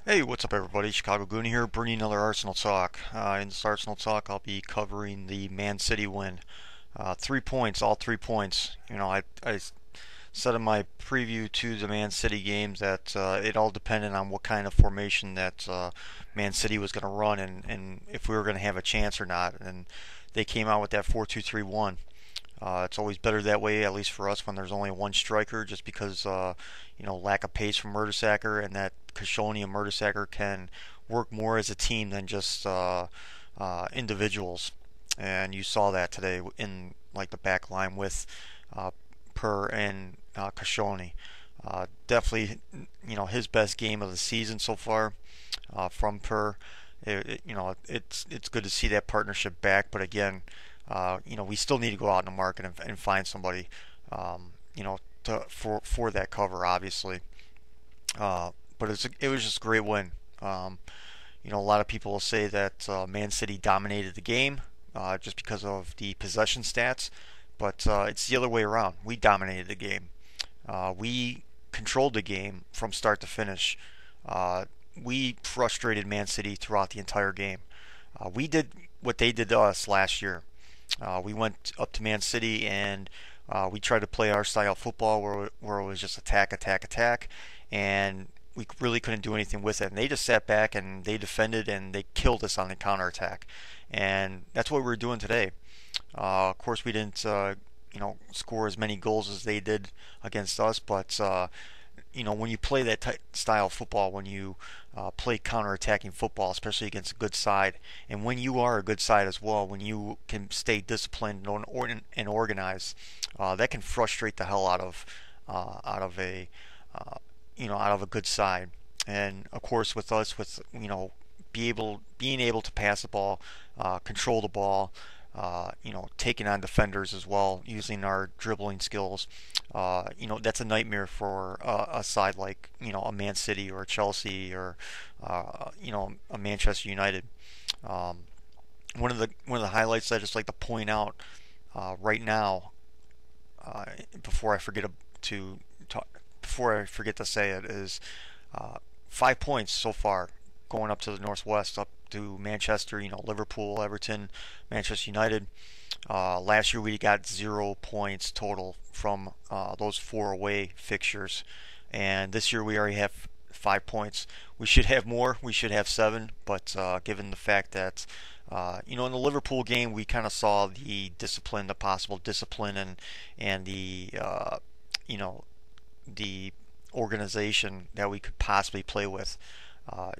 Hey, what's up, everybody? Chicago Goonie here, bringing another Arsenal talk. In this Arsenal talk, I'll be covering the Man City win. 3 points, all 3 points. I said in my preview to the Man City games that it all depended on what kind of formation that Man City was going to run and if we were going to have a chance or not. And they came out with that 4-2-3-1. It's always better that way, at least for us, when there's only one striker, just because lack of pace from Mertesacker and that Koscielny and Mertesacker can work more as a team than just individuals. And you saw that today in like the back line with uh, Per and Koscielny. Definitely, his best game of the season so far from Per. It's good to see that partnership back, but again, we still need to go out in the market and find somebody, um, you know, for that cover, obviously. But it was just a great win. A lot of people will say that Man City dominated the game just because of the possession stats, but it's the other way around. We dominated the game. We controlled the game from start to finish. Uh, we frustrated Man City throughout the entire game. We did what they did to us last year. We went up to Man City and we tried to play our style of football where it was just attack, attack, attack, and we really couldn't do anything with it. And they just sat back and they defended and they killed us on the counterattack. And that's what we were doing today. Of course, we didn't, score as many goals as they did against us, but when you play that style of football, when you play counter-attacking football, especially against a good side, and when you are a good side as well, when you can stay disciplined and organized, that can frustrate the hell out of a out of a good side. And of course, with us, with being able to pass the ball, control the ball, taking on defenders as well, using our dribbling skills. That's a nightmare for a side like a Man City or a Chelsea or a Manchester United. Um, one of the highlights I just like to point out right now, uh, before I forget to talk, before I forget to say it, is uh, 5 points so far going up to the Northwest, up to Manchester, Liverpool, Everton, Manchester United. Last year we got 0 points total from those four away fixtures, and this year we already have 5 points. We should have more. We should have seven, but given the fact that in the Liverpool game we kind of saw the discipline, the possible discipline, and you know the organization that we could possibly play with.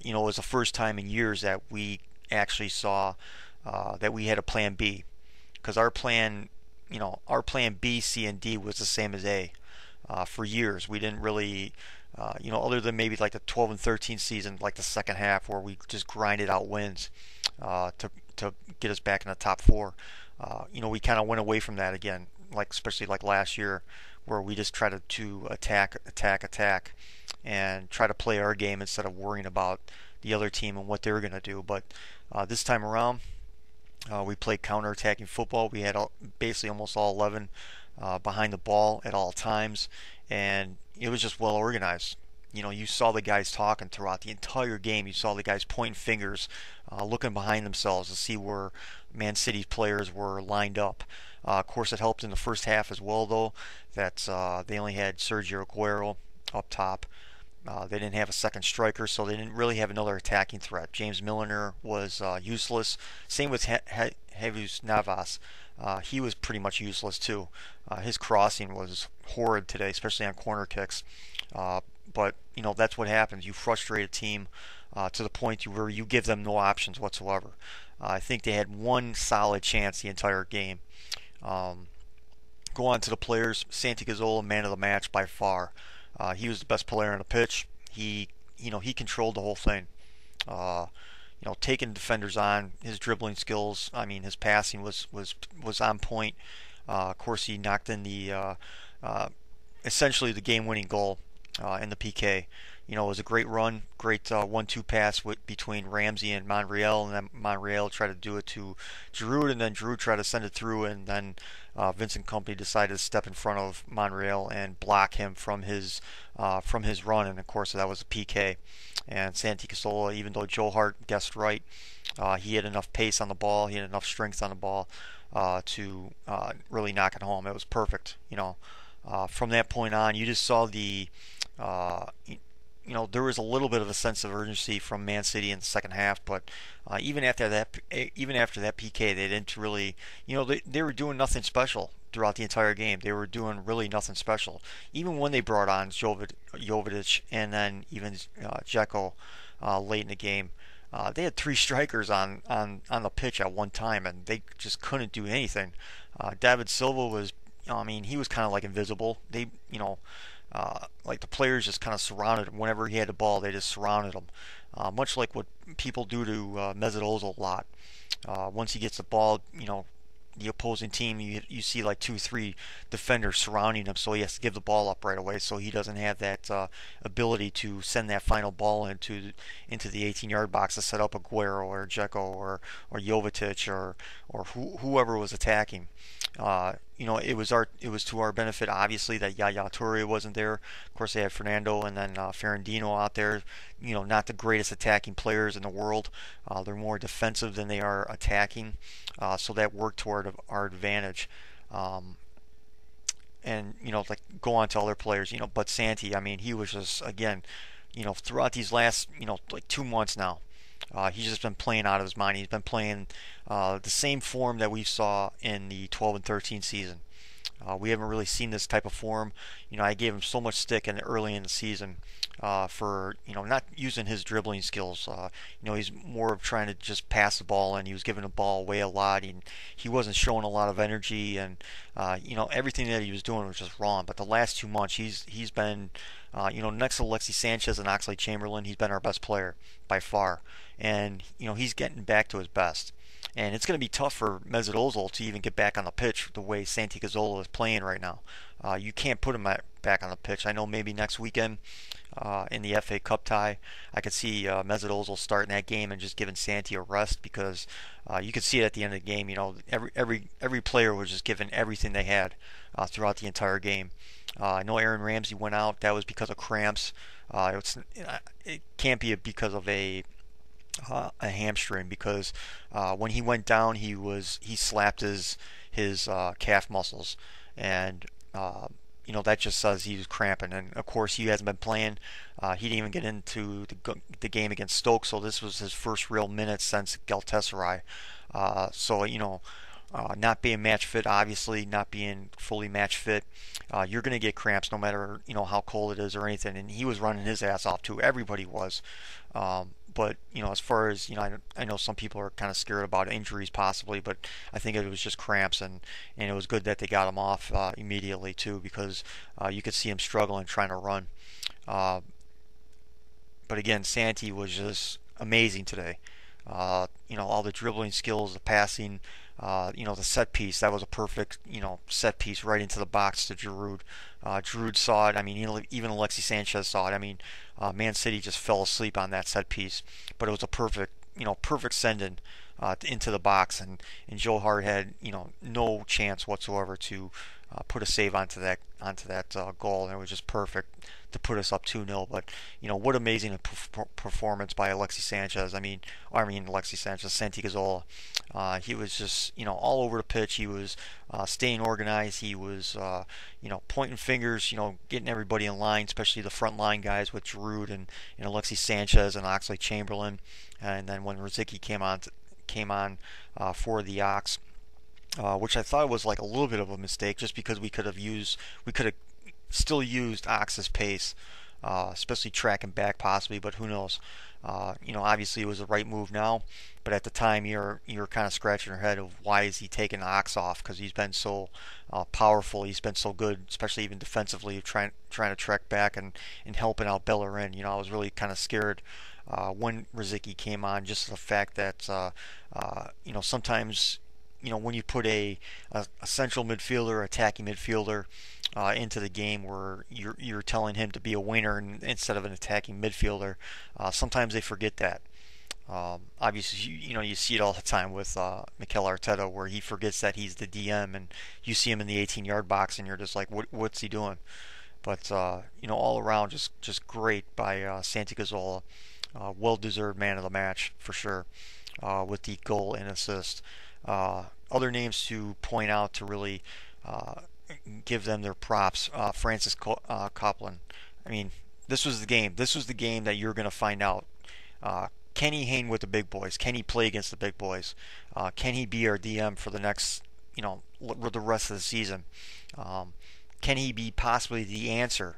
It was the first time in years that we actually saw that we had a plan B, because our plan B, C, and D was the same as A. For years, we didn't really, other than maybe like the 12 and 13 season, like the second half where we just grinded out wins to get us back in the top four. We kind of went away from that again, like especially like last year, where we just tried to attack, attack, attack, and try to play our game instead of worrying about the other team and what they were going to do. But this time around, we played counter-attacking football. We had basically almost all 11 behind the ball at all times, and it was just well organized. You saw the guys talking throughout the entire game. You saw the guys pointing fingers, looking behind themselves to see where Man City's players were lined up. Of course, it helped in the first half as well, though, that they only had Sergio Aguero up top. They didn't have a second striker, so they didn't really have another attacking threat. James Milner was useless. Same with Jesus Navas. He was pretty much useless too. His crossing was horrid today, especially on corner kicks. But that's what happens. You frustrate a team to the point where you give them no options whatsoever. I think they had one solid chance the entire game. Um, Go on to the players. Santi Cazorla, man of the match by far. He was the best player on the pitch. He controlled the whole thing. Uh, Taking defenders on, his dribbling skills. I mean, his passing was on point. Of course, he knocked in the uh, essentially the game-winning goal in the PK. It was a great run, great 1-2 pass between Ramsey and Monreal, and then Monreal tried to do it to Giroud, and then Giroud tried to send it through, and then Vincent Kompany decided to step in front of Monreal and block him from his run, and of course that was a PK. And Santi Cazorla, even though Joe Hart guessed right, he had enough pace on the ball, he had enough strength on the ball to really knock it home. It was perfect. From that point on, you just saw there was a little bit of a sense of urgency from Man City in the second half, but even after that PK, they didn't really, they were doing nothing special throughout the entire game. They were doing really nothing special. Even when they brought on Jovic and then even Dzeko late in the game, they had three strikers on the pitch at one time, and they just couldn't do anything. David Silva was, I mean, he was kind of like invisible. Like the players just kind of surrounded him. Whenever he had the ball, they just surrounded him. Much like what people do to Mesut Ozil a lot. Once he gets the ball, the opposing team, you see like 2, 3 defenders surrounding him, so he has to give the ball up right away. So he doesn't have that ability to send that final ball into the 18-yard box to set up Aguero or Dzeko or Jovetic or whoever was attacking. It was to our benefit, obviously, that Yaya Toure wasn't there. Of course, they had Fernando and then Ferrandino out there. Not the greatest attacking players in the world. They're more defensive than they are attacking, so that worked toward our advantage. And like go on to other players, but Santi, I mean, he was just again, throughout these last, like 2 months now. He's just been playing out of his mind. He's been playing the same form that we saw in the 12 and 13 season. We haven't really seen this type of form. I gave him so much stick early in the season for not using his dribbling skills. He's more of trying to just pass the ball, and he was giving the ball away a lot. He wasn't showing a lot of energy, and everything that he was doing was just wrong. But the last 2 months, he's been next to Alexis Sanchez and Oxlade-Chamberlain, he's been our best player by far, and he's getting back to his best. And it's going to be tough for Mesut Ozil to even get back on the pitch the way Santi Cazorla is playing right now. You can't put him back on the pitch. I know maybe next weekend in the FA Cup tie, I could see Mesut Ozil starting that game and just giving Santi a rest because you could see it at the end of the game. Every player was just giving everything they had throughout the entire game. I know Aaron Ramsey went out. That was because of cramps. It can't be because of a hamstring because when he went down, he slapped his calf muscles, and that just says he was cramping. And of course, he hasn't been playing. He didn't even get into the game against Stoke, so this was his first real minutes since Galatasaray. Not being match fit, obviously not being fully match fit, you're going to get cramps no matter how cold it is or anything. And he was running his ass off too. Everybody was. But as far as I know some people are kind of scared about injuries possibly, but I think it was just cramps, and it was good that they got him off immediately too because you could see him struggling trying to run. But again, Santi was just amazing today. All the dribbling skills, the passing, the set piece. That was a perfect, set piece right into the box to Giroud. Giroud saw it. I mean, even Alexis Sanchez saw it. I mean, Man City just fell asleep on that set piece, but it was a perfect send-in into the box, and Joe Hart had, no chance whatsoever to put a save onto that goal, and it was just perfect to put us up 2-0. But what amazing performance by Alexis Sanchez. I mean Alexis Sanchez, Santi Cazorla. He was just all over the pitch. He was staying organized. He was pointing fingers, getting everybody in line, especially the front line guys with Giroud and Alexis Sanchez and Oxlade-Chamberlain. And then when Rosicky came on for the Ox. Which I thought was like a little bit of a mistake, just because we could have still used Ox's pace, especially tracking back possibly, but who knows? Obviously it was the right move now, but at the time you're kind of scratching your head of why is he taking Ox off, because he's been so powerful, he's been so good, especially even defensively, trying to track back and helping out Bellerin. I was really kind of scared when Rosicky came on, just the fact that sometimes when you put a central midfielder, attacking midfielder into the game where you're telling him to be a winger instead of an attacking midfielder, sometimes they forget that. Obviously, you see it all the time with Mikel Arteta, where he forgets that he's the DM, and you see him in the 18-yard box, and you're just like, what's he doing? But all around, just great by Santi Cazorla. Well-deserved man of the match for sure, with the goal and assist. Other names to point out to really uh, give them their props. Francis Copeland. I mean, this was the game. This was the game that you're going to find out. Can he hang with the big boys? Can he play against the big boys? Can he be our DM for the next, the rest of the season? Um, can he be possibly the answer?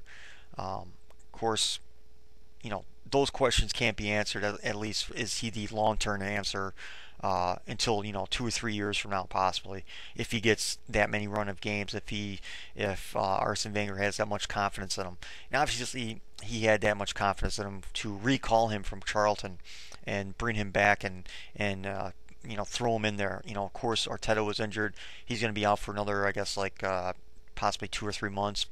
Of course, those questions can't be answered. At least, is he the long-term answer until 2 or 3 years from now, possibly, if he gets that many run of games, if Arsene Wenger has that much confidence in him. And obviously, he had that much confidence in him to recall him from Charlton and bring him back and throw him in there. Of course, Arteta was injured. He's going to be out for another, I guess, like possibly 2 or 3 months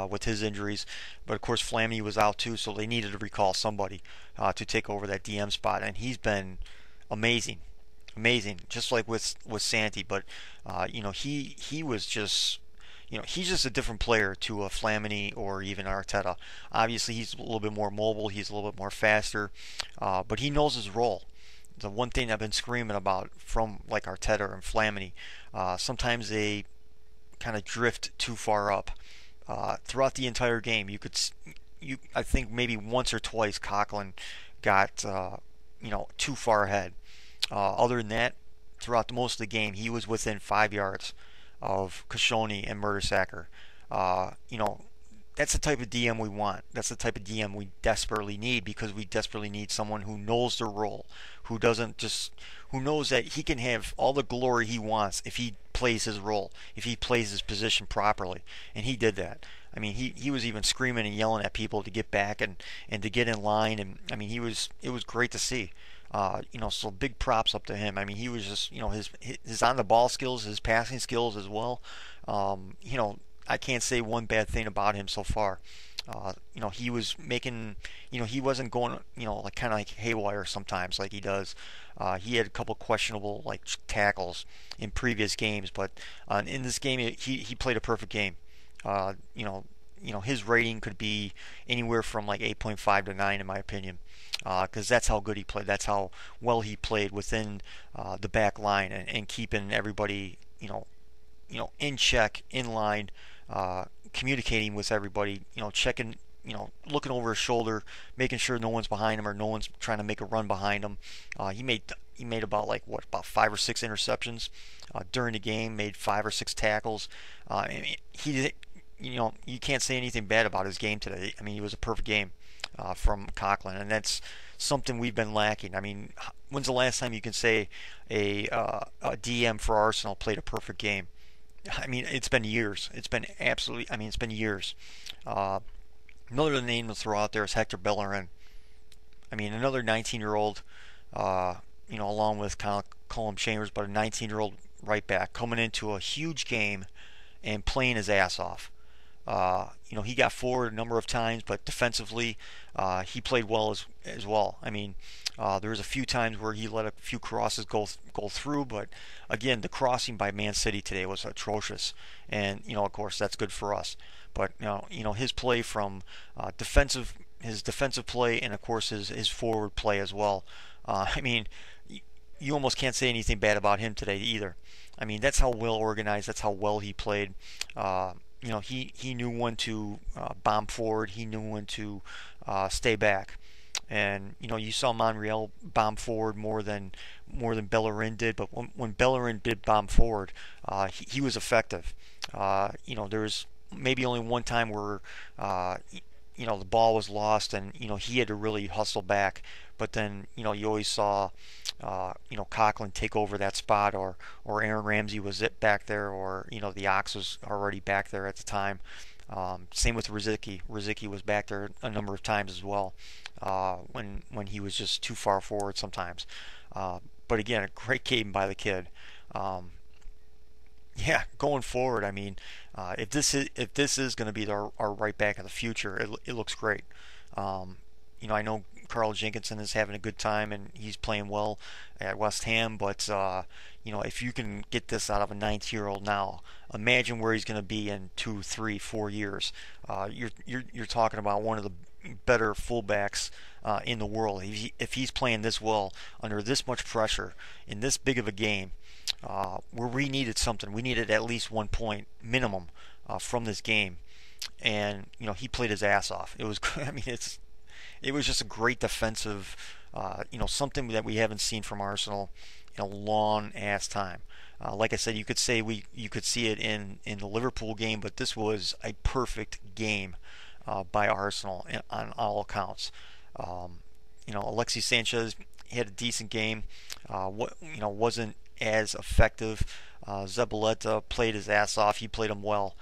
with his injuries. But of course, Flamini was out too, so they needed to recall somebody to take over that DM spot, and he's been amazing, amazing, just like with Santi. But he was just. He's just a different player to a Flamini or even Arteta. Obviously, he's a little bit more mobile. He's a little bit more faster, but he knows his role. The one thing I've been screaming about from like Arteta and Flamini, sometimes they kind of drift too far up. Throughout the entire game, I think maybe once or twice Coughlin got too far ahead. Other than that, throughout most of the game, he was within 5 yards of Koscielny and Mertesacker. Uh, you know, that's the type of DM we want. That's the type of DM we desperately need, because we desperately need someone who knows their role, who knows that he can have all the glory he wants if he plays his role, if he plays his position properly, and he did that. I mean, he was even screaming and yelling at people to get back and to get in line, and I mean, it was great to see. So big props up to him. I mean, he was just, his on the ball skills, his passing skills as well. I can't say one bad thing about him so far. He was making, he wasn't going, like kind of like haywire sometimes like he does. He had a couple questionable like tackles in previous games, but in this game he played a perfect game. Uh, you know, his rating could be anywhere from like 8.5 to 9 in my opinion, because that's how good he played. That's how well he played within the back line and keeping everybody, in check, in line, communicating with everybody, checking, looking over his shoulder, making sure no one's behind him or no one's trying to make a run behind him. He made about about 5 or 6 interceptions during the game. Made 5 or 6 tackles. I mean, you can't say anything bad about his game today. I mean, it was a perfect game from Coughlin, and that's something we've been lacking. I mean, when's the last time you can say a DM for Arsenal played a perfect game? I mean, it's been years. It's been absolutely. I mean, it's been years. Uh, Another name to throw out there is Hector Bellerin. I mean, another 19-year-old, along with Colin Chambers, but a 19-year-old right back coming into a huge game and playing his ass off. He got forward a number of times, but defensively, he played well as well. I mean, there was a few times where he let a few crosses go through, but again, the crossing by Man City today was atrocious, and of course, that's good for us. But his play from his defensive play, and of course his forward play as well. I mean, you almost can't say anything bad about him today either. I mean, that's how well organized, that's how well he played. He knew when to bomb forward. He knew when to stay back. And you saw Monreal bomb forward more than Bellerin did. But when Bellerin did bomb forward, he was effective. There was maybe only one time where the ball was lost and he had to really hustle back. But then you always saw Coughlin take over that spot, or Aaron Ramsey was it back there, or the Ox was already back there at the time. Same with Rosicky. Rosicky was back there a number of times as well, when he was just too far forward sometimes. But again, a great game by the kid. Yeah, going forward, I mean, if this is going to be our right back of the future, it looks great. I know Carl Jenkinson is having a good time and he's playing well at West Ham, but if you can get this out of a 19-year-old now, imagine where he's going to be in 2, 3, 4 years. You're talking about one of better fullbacks in the world. If he's playing this well under this much pressure in this big of a game, where we needed something, we needed at least 1 point minimum from this game, and he played his ass off. It was, I mean, it was just a great defensive, something that we haven't seen from Arsenal in a long ass time. Like I said, you could see it in the Liverpool game, but this was a perfect game by Arsenal on all accounts. Alexis Sanchez had a decent game. Wasn't as effective. Zabaleta played his ass off. He played him well.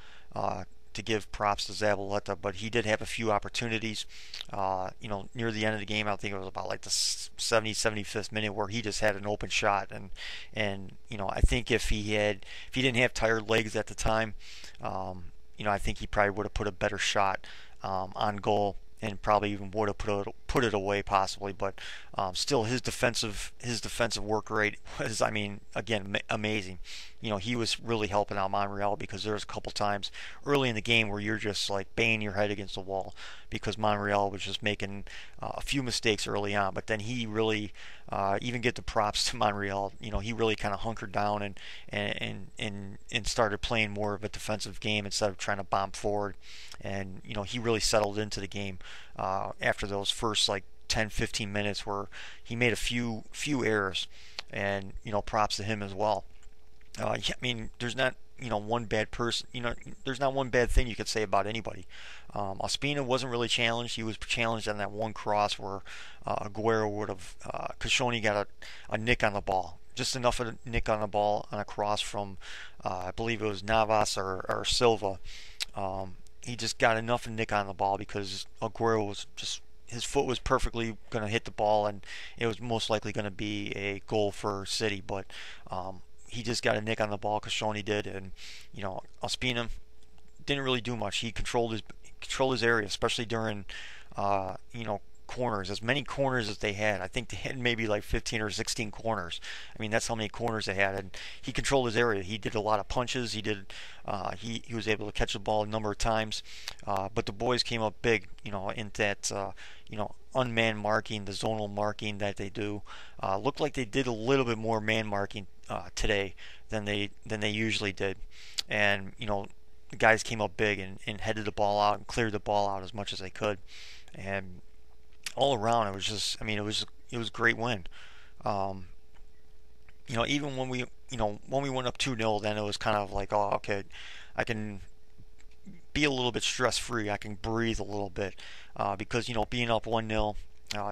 To give props to Zabaleta, but he did have a few opportunities. Near the end of the game, I think it was about like the 75th minute, where he just had an open shot, and I think if he didn't have tired legs at the time, I think he probably would have put a better shot on goal, and probably even would have put it away possibly. But still, his defensive work rate was, I mean, again, amazing. He was really helping out Monreal, because there was a couple times early in the game where you're just like banging your head against the wall, because Monreal was just making a few mistakes early on. But then he really, even get the props to Monreal. He really kind of hunkered down and started playing more of a defensive game instead of trying to bomb forward. And he really settled into the game after those first like 10-15 minutes, where he made a few errors, and props to him as well. I mean, there's not one bad person. There's not one bad thing you could say about anybody. Ospina wasn't really challenged. He was challenged on that one cross where Aguero would have. Koscielny got a nick on the ball, just enough of a nick on the ball on a cross from, I believe it was Navas or Silva. He just got enough of a nick on the ball, because Aguero was just, his foot was perfectly going to hit the ball, and it was most likely going to be a goal for City. But he just got a nick on the ball, Koscielny did, and Ospina didn't really do much. He controlled his area, especially during corners, as many corners as they had. I think they had maybe like 15 or 16 corners. I mean, that's how many corners they had, and he controlled his area. He did a lot of punches. He was able to catch the ball a number of times, but the boys came up big, in that unmanned marking, the zonal marking that they do. Looked like they did a little bit more man marking today than they usually did, and the guys came up big and headed the ball out and cleared the ball out as much as they could, and all around it was just, I mean, it was a great win. Even when we went up 2-0, then it was kind of like, oh, okay, I can be a little bit stress free. I can breathe a little bit, because being up 1-0,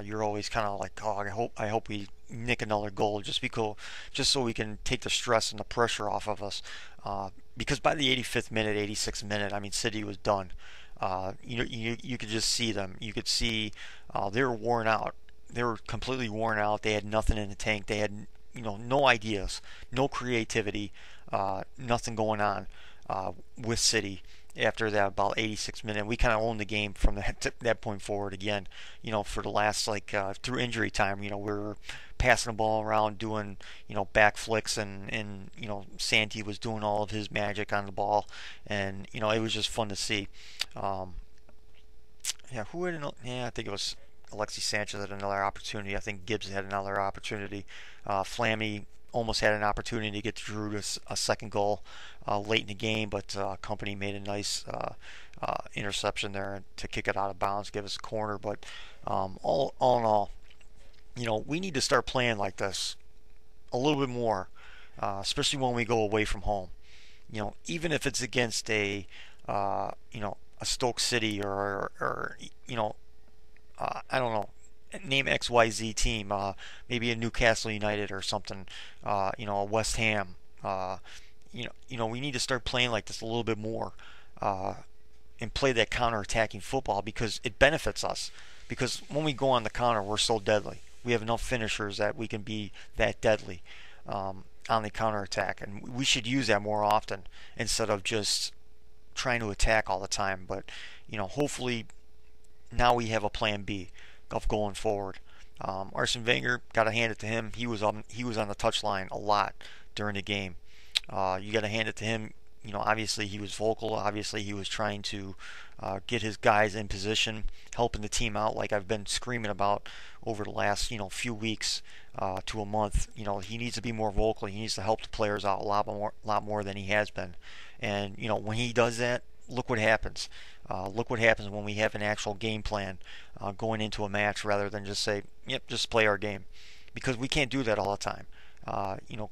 you're always kind of like, oh, I hope we nick another goal, just so we can take the stress and the pressure off of us. Because by the 85th minute, 86th minute, I mean, City was done. You could just see them. You could see they were worn out. They were completely worn out. They had nothing in the tank. They had no ideas, no creativity, nothing going on with City. After that, about 86 minutes, we kind of owned the game from that point forward again. For the last, like, through injury time, we were passing the ball around, doing back flicks, and Santi was doing all of his magic on the ball, and it was just fun to see. I think it was Alexis Sanchez had another opportunity. I think Gibbs had another opportunity. Flammy almost had an opportunity to get Giroud a second goal late in the game, but Company made a nice interception there to kick it out of bounds, give us a corner. But all in all, we need to start playing like this a little bit more, especially when we go away from home. Even if it's against a Stoke City or I don't know, name XYZ team, maybe a Newcastle United or something, a West Ham. We need to start playing like this a little bit more, and play that counter-attacking football, because it benefits us. Because when we go on the counter, we're so deadly. We have enough finishers that we can be that deadly on the counter-attack, and we should use that more often instead of just trying to attack all the time. But hopefully now we have a plan B of going forward. Arsene Wenger, gotta hand it to him. He was on the touchline a lot during the game. You gotta hand it to him. obviously he was vocal. Obviously he was trying to get his guys in position, helping the team out, like I've been screaming about over the last few weeks to a month. He needs to be more vocal. He needs to help the players out lot more than he has been. And when he does that, look what happens. Look what happens when we have an actual game plan going into a match, rather than just say, "Yep, just play our game," because we can't do that all the time.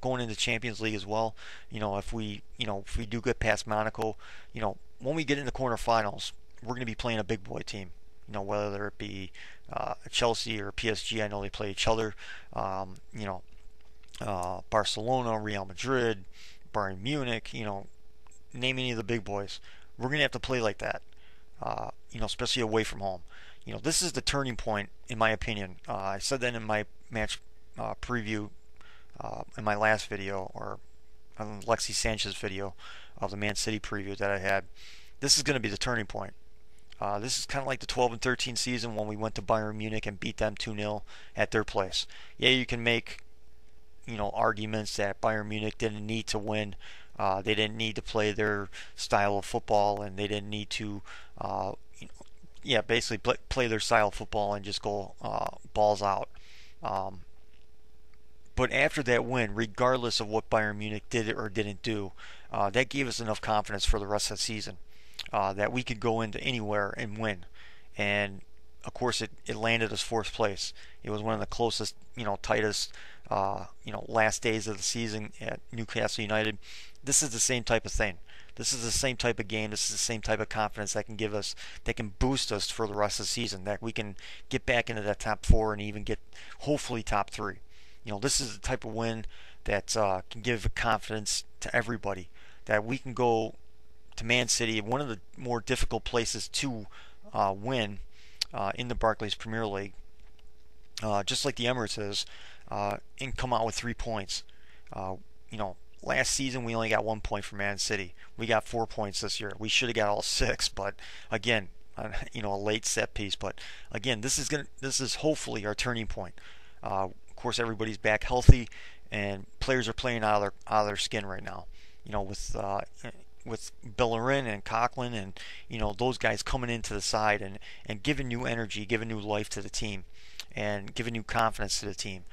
Going into Champions League as well. If we do get past Monaco, when we get in the quarterfinals, we're going to be playing a big boy team. Whether it be Chelsea or PSG, I know they play each other. Barcelona, Real Madrid, Bayern Munich. Name any of the big boys. We're going to have to play like that. Especially away from home. This is the turning point, in my opinion. I said that in my match preview in my last video, or Lexi Sanchez video of the Man City preview that I had. This is going to be the turning point. This is kind of like the 12 and 13 season when we went to Bayern Munich and beat them 2-0 at their place. Yeah, you can make arguments that Bayern Munich didn't need to win. They didn't need to play their style of football, and they didn't need to basically play their style of football and just go balls out. But after that win, regardless of what Bayern Munich did or didn't do, that gave us enough confidence for the rest of the season that we could go into anywhere and win. And of course, it landed us fourth place. It was one of the closest, tightest, last days of the season at Newcastle United. This is the same type of thing. This is the same type of game. This is the same type of confidence that can boost us for the rest of the season. That we can get back into that top four and even get hopefully top three. This is the type of win that can give confidence to everybody that we can go to Man City, one of the more difficult places to win in the Barclays Premier League, just like the Emirates is, and come out with 3 points. Last season we only got 1 point from Man City. We got 4 points this year. We should have got all 6, but again, a late set piece. But again, this is hopefully our turning point. Of course, everybody's back healthy, and players are playing out of their skin right now. With Bellerin and Coughlin and those guys coming into the side and giving new energy, giving new life to the team, and giving new confidence to the team.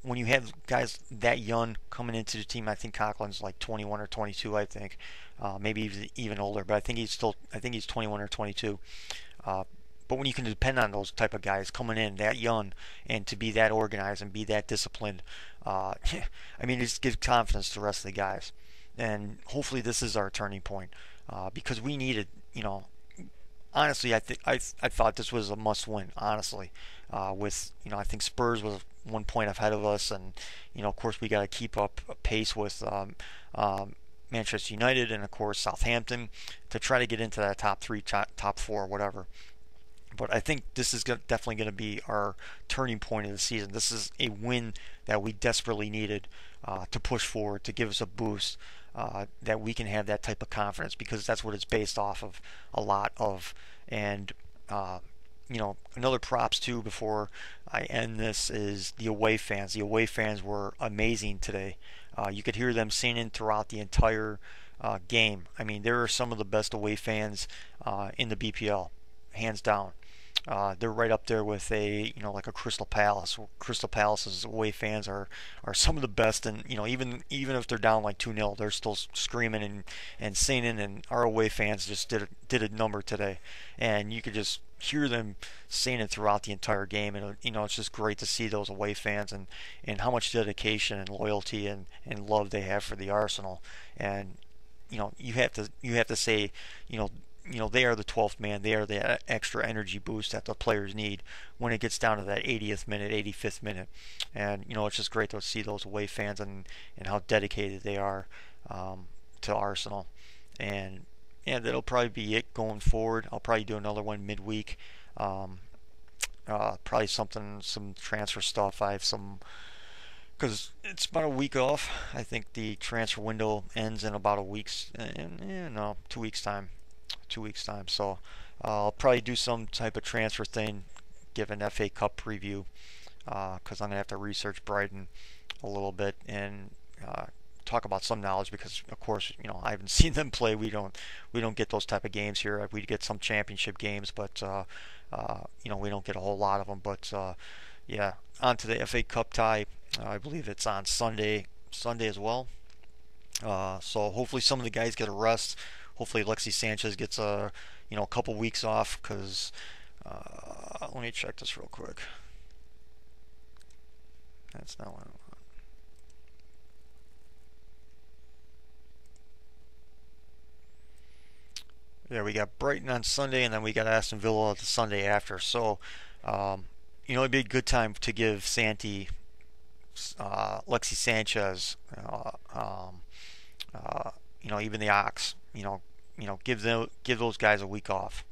When you have guys that young coming into the team, I think Coughlin's like 21 or 22. I think maybe even older, but I think he's 21 or 22. But when you can depend on those type of guys coming in that young and to be that organized and be that disciplined, it just gives confidence to the rest of the guys. And hopefully this is our turning point because we needed, honestly, I thought this was a must-win. Honestly, I think Spurs was 1 point ahead of us, and of course we got to keep up a pace with Manchester United and of course Southampton to try to get into that top three, top four, whatever. But I think this is definitely going to be our turning point of the season. This is a win that we desperately needed to push forward, to give us a boost, that we can have that type of confidence, because that's what it's based off of a lot of. And another props too before I end this is the away fans. The away fans were amazing today. You could hear them singing throughout the entire game. There are some of the best away fans in the BPL, hands down. They're right up there with like a Crystal Palace. Crystal Palace's away fans are some of the best, and even if they're down like 2-0, they're still screaming and singing. And our away fans just did a number today, and you could just hear them singing throughout the entire game. And it's just great to see those away fans and how much dedication and loyalty and love they have for the Arsenal. And you have to say they are the 12th man. They are the extra energy boost that the players need when it gets down to that 80th minute, 85th minute. And, it's just great to see those away fans and how dedicated they are to Arsenal. And, yeah, that'll probably be it going forward. I'll probably do another one midweek. Probably some transfer stuff. I have some, because it's about a week off. I think the transfer window ends in about 2 weeks time. 2 weeks time. So I'll probably do some type of transfer thing, give an FA Cup preview, because I'm gonna have to research Brighton a little bit and talk about some knowledge because, of course, I haven't seen them play. We don't get those type of games here. We get some championship games, but we don't get a whole lot of them. But yeah, on to the FA Cup tie. I believe it's on Sunday as well. So hopefully some of the guys get a rest. Hopefully Alexis Sanchez gets a couple weeks off because let me check this real quick. That's not what I want. Yeah, we got Brighton on Sunday, and then we got Aston Villa the Sunday after. So, it'd be a good time to give Lexi Sanchez, even the Ox, give those guys a week off.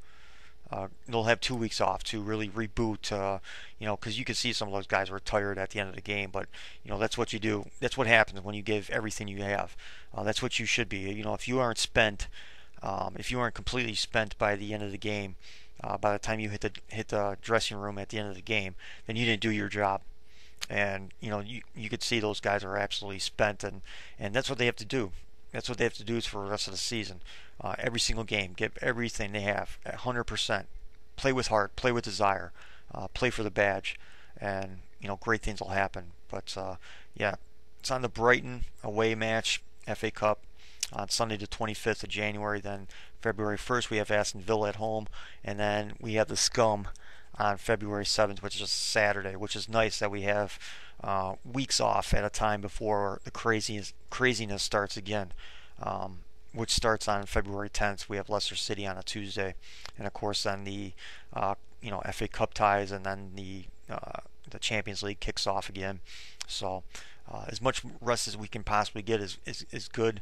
They'll have 2 weeks off to really reboot, because you can see some of those guys are tired at the end of the game. But that's what you do. That's what happens when you give everything you have. That's what you should be. If you aren't spent, if you aren't completely spent by the end of the game, by the time you hit the dressing room at the end of the game, then you didn't do your job. And you could see those guys are absolutely spent, and that's what they have to do. That's what they have to do is for the rest of the season. Every single game, give everything they have, 100%. Play with heart, play with desire, play for the badge, and great things will happen. But yeah, it's on the Brighton away match, FA Cup, on Sunday the 25th of January. Then February 1st we have Aston Villa at home, and then we have the Scum on February 7th, which is Saturday, which is nice that we have weeks off at a time before the craziness starts again, which starts on February 10th. We have Leicester City on a Tuesday, and of course then the FA Cup ties, and then the Champions League kicks off again. So as much rest as we can possibly get is good.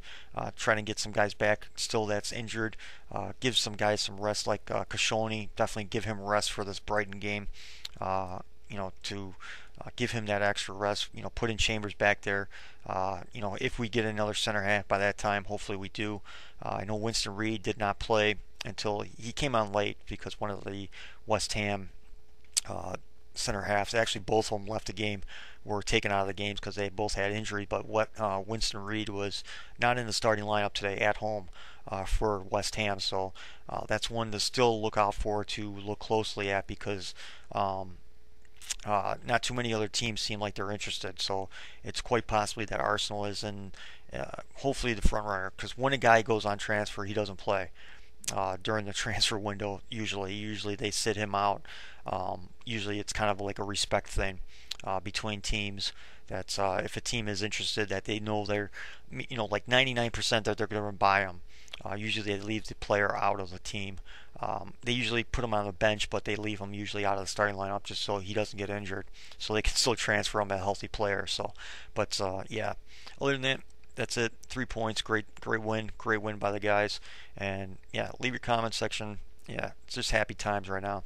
Trying to get some guys back still that's injured. Give some guys some rest, like Kashoni. Definitely give him rest for this Brighton game. To give him that extra rest. Put in Chambers back there. If we get another center half by that time, hopefully we do. I know Winston Reid did not play until he came on late because one of the West Ham center halves, actually both of them left the game, were taken out of the games because they both had injury. But Winston Reid was not in the starting lineup today at home for West Ham. So that's one to still look out for, to look closely at, because not too many other teams seem like they're interested. So it's quite possibly that Arsenal is in, hopefully, the front runner, because when a guy goes on transfer, he doesn't play during the transfer window. Usually they sit him out. Usually it's kind of like a respect thing between teams. That's if a team is interested, that they know they're, like 99% that they're going to buy him. Usually they leave the player out of the team. They usually put him on the bench, but they leave him usually out of the starting lineup just so he doesn't get injured, so they can still transfer him a healthy player. So, but yeah, other than that, that's it. 3 points, great win by the guys. And yeah, leave your comment section. Yeah, it's just happy times right now.